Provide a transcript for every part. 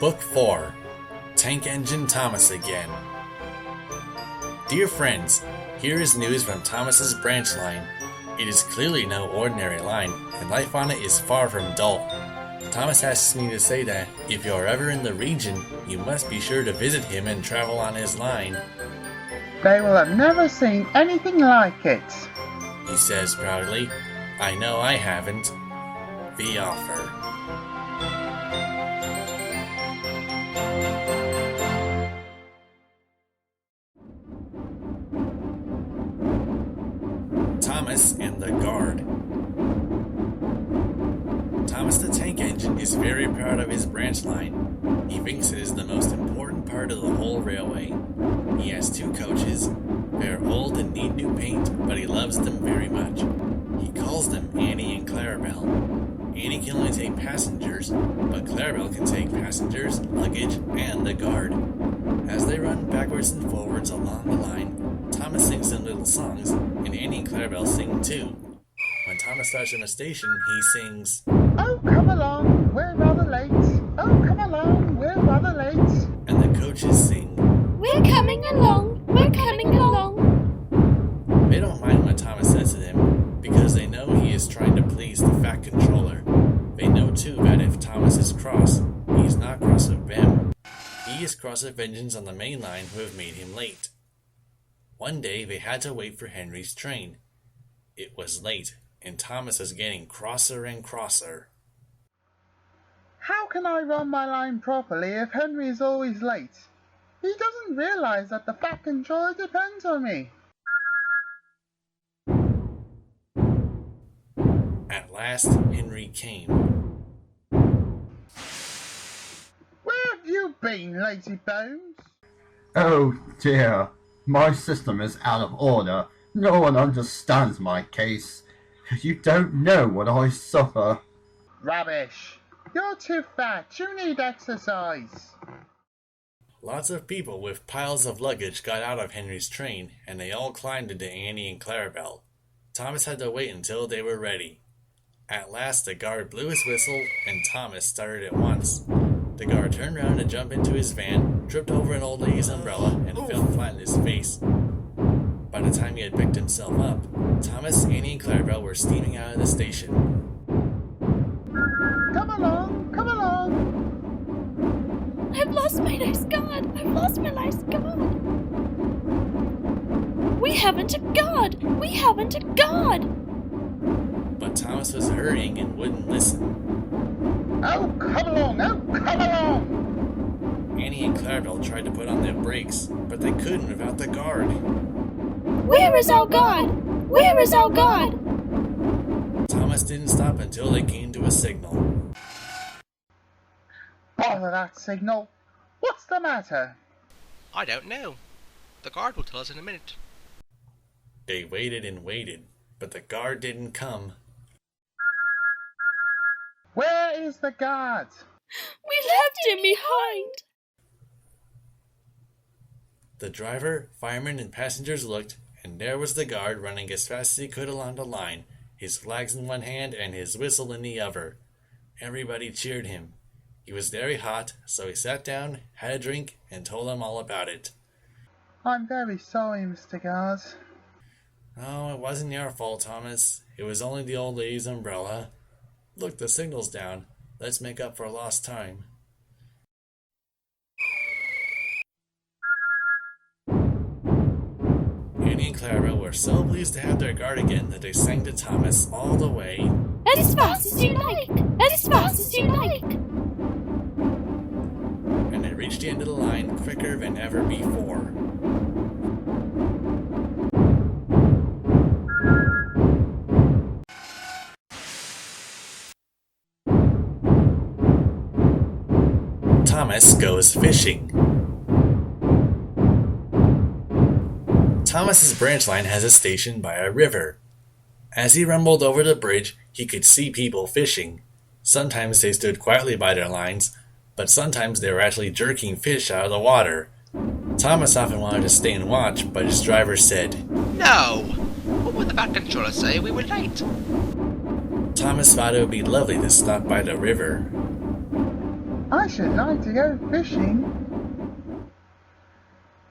Book 4 Tank Engine Thomas Again. Dear friends, here is news from Thomas's branch line. It is clearly no ordinary line, and life on it is far from dull. Thomas asks me to say that if you're ever in the region, you must be sure to visit him and travel on his line. They will have never seen anything like it, he says proudly. I know I haven't. The offer. Thomas and the Guard. Thomas the Tank Engine is very proud of his branch line. He thinks it is the most important part of the whole railway. He has 2 coaches. They are old and need new paint, but he loves them very much. He calls them Annie and Clarabel. Annie can only take passengers, but Clarabel can take passengers, luggage, and the guard. As they run backwards and forwards along the line, Thomas sings some little songs, and Annie and Clarabel sing too. When Thomas starts from a station, he sings, "Oh, come along, we're rather late. Oh, come along, we're rather late." And the coaches sing, "We're coming along, we're coming along." They don't mind what Thomas says to them, because they know he is trying to please the fat controller. They know too that if Thomas is cross, he is not cross with them. He is cross with vengeance on the main line who have made him late. One day they had to wait for Henry's train. It was late, and Thomas was getting crosser and crosser. How can I run my line properly if Henry is always late? He doesn't realize that the fat controller depends on me. At last, Henry came. Where have you been, lazy bones? Oh dear, my system is out of order. No one understands my case. You don't know what I suffer. Rubbish. You're too fat. You need exercise. Lots of people with piles of luggage got out of Henry's train, and they all climbed into Annie and Clarabel. Thomas had to wait until they were ready. At last the guard blew his whistle, and Thomas started at once. The guard turned around to jump into his van, tripped over an old lady's umbrella, and fell flat in his face. By the time he had picked himself up, Thomas, Annie, and Clarabel were steaming out of the station. Come along, come along. I've lost my nice guard, I've lost my nice guard. We haven't a guard, we haven't a guard. But Thomas was hurrying and wouldn't listen. Oh, come along, oh, come along. Annie and Clarabel tried to put on their brakes, but they couldn't without the guard. Where is our guard? Where is our guard? Thomas didn't stop until they came to a signal. Bother that signal. What's the matter? I don't know. The guard will tell us in a minute. They waited and waited, but the guard didn't come. Where is the guard? We left him behind. The driver, fireman, and passengers looked, and there was the guard running as fast as he could along the line, his flags in one hand and his whistle in the other. Everybody cheered him. He was very hot, so he sat down, had a drink, and told them all about it. I'm very sorry, Mr. Guard. Oh, it wasn't your fault, Thomas. It was only the old lady's umbrella. Look, the signal's down. Let's make up for lost time. Annie and Clarabel were so pleased to have their guard again that they sang to Thomas all the way. As fast as you like, as fast as you like. And they reached the end of the line quicker than ever before. Thomas goes fishing. Thomas's branch line has a station by a river. As he rumbled over the bridge, he could see people fishing. Sometimes they stood quietly by their lines, but sometimes they were actually jerking fish out of the water. Thomas often wanted to stay and watch, but his driver said, No! What would the back controller say? We were late. Thomas thought it would be lovely to stop by the river. I should like to go fishing.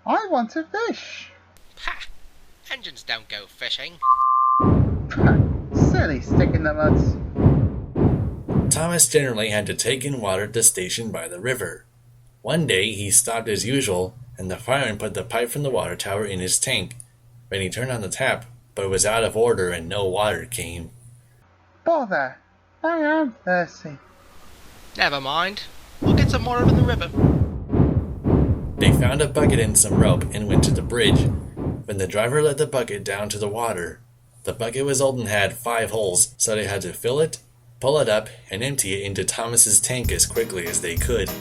I want to fish. Ha! Engines don't go fishing. Silly stick in the mud. Thomas generally had to take in water at the station by the river. One day he stopped as usual, and the fireman put the pipe from the water tower in his tank. Then he turned on the tap, but it was out of order and no water came. Bother, I am thirsty. Never mind. We'll get some water in the river. They found a bucket and some rope and went to the bridge. When the driver let the bucket down to the water, the bucket was old and had 5 holes, so they had to fill it, pull it up, and empty it into Thomas's tank as quickly as they could.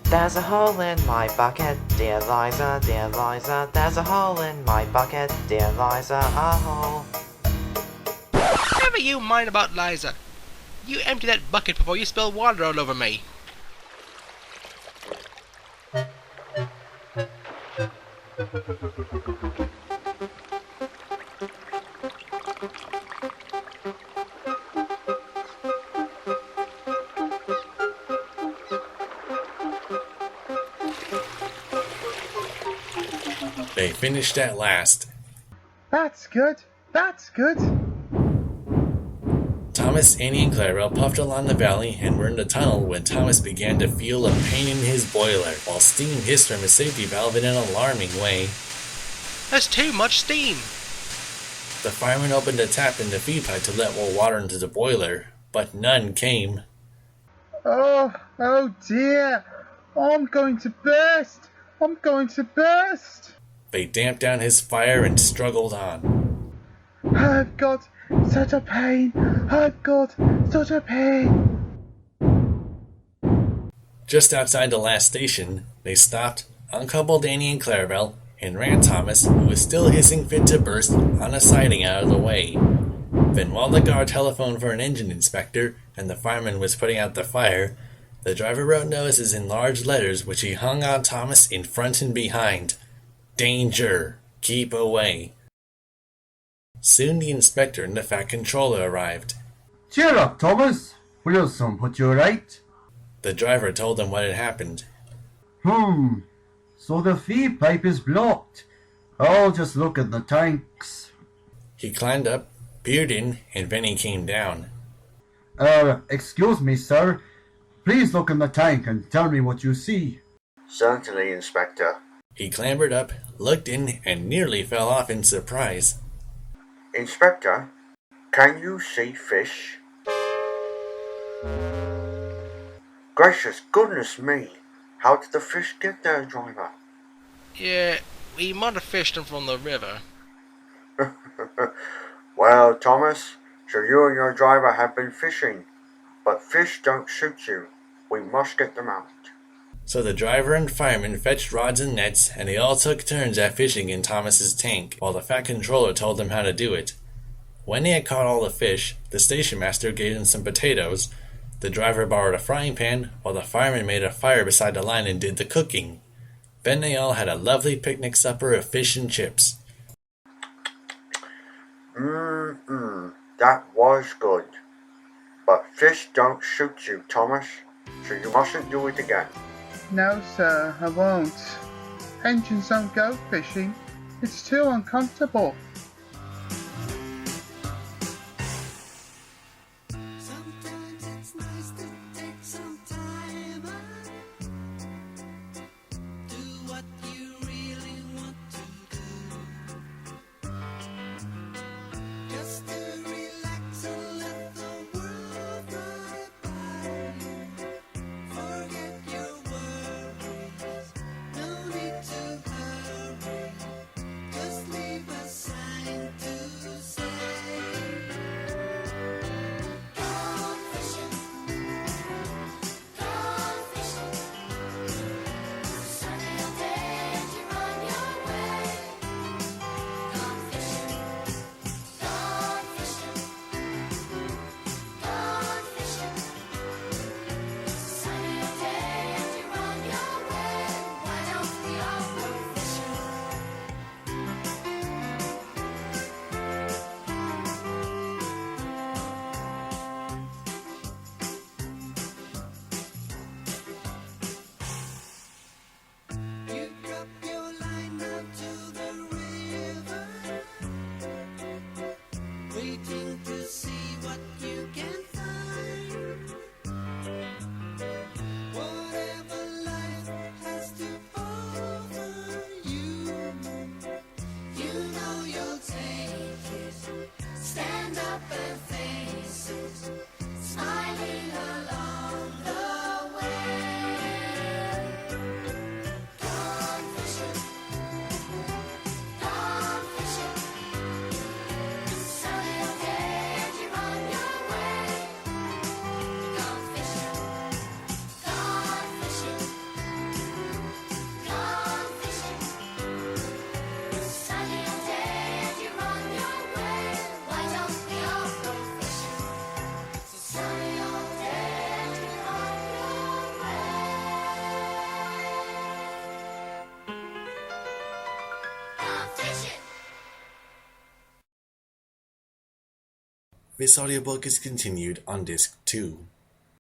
There's a hole in my bucket, dear Liza, dear Liza. There's a hole in my bucket, dear Liza, a hole. Never you mind about Liza. You empty that bucket before you spill water all over me. They finished at last. That's good, that's good. Thomas, Annie, and Clarabel puffed along the valley and were in the tunnel when Thomas began to feel a pain in his boiler, while steam hissed from his safety valve in an alarming way. There's too much steam. The fireman opened a tap in the feed pipe to let more water into the boiler, but none came. Oh dear. I'm going to burst. I'm going to burst. They damped down his fire and struggled on. I've got such a pain. I've got such a pain. Just outside the last station, they stopped, uncoupled Annie and Clarabel, and ran Thomas, who was still hissing fit to burst, on a siding out of the way. Then while the guard telephoned for an engine inspector, and the fireman was putting out the fire, the driver wrote notices in large letters which he hung on Thomas in front and behind. Danger! Keep away! Soon the inspector and the fat controller arrived. Cheer up, Thomas. We'll soon put you right. The driver told them what had happened. So the feed pipe is blocked. I'll just look at the tanks. He climbed up, peered in, and then he came down. Excuse me, sir. Please look in the tank and tell me what you see. Certainly, Inspector. He clambered up, looked in, and nearly fell off in surprise. Inspector, can you see fish? Gracious goodness me! How did the fish get there, driver? Yeah, we might have fished them from the river. Well, Thomas, so you and your driver have been fishing, but fish don't suit you. We must get them out. So the driver and fireman fetched rods and nets, and they all took turns at fishing in Thomas's tank, while the fat controller told them how to do it. When they had caught all the fish, the station master gave them some potatoes, the driver borrowed a frying pan, while the fireman made a fire beside the line and did the cooking. Then they all had a lovely picnic supper of fish and chips. That was good. But fish don't suit you, Thomas, so you mustn't do it again. No, sir, I won't. Engines don't go fishing. It's too uncomfortable. Sometimes it's nice to take some time out. Do what you really want to do. Just to relax and let the world ride by you. Forget your worries, no need to hurry. Just leave aside. This audiobook is continued on disc 2.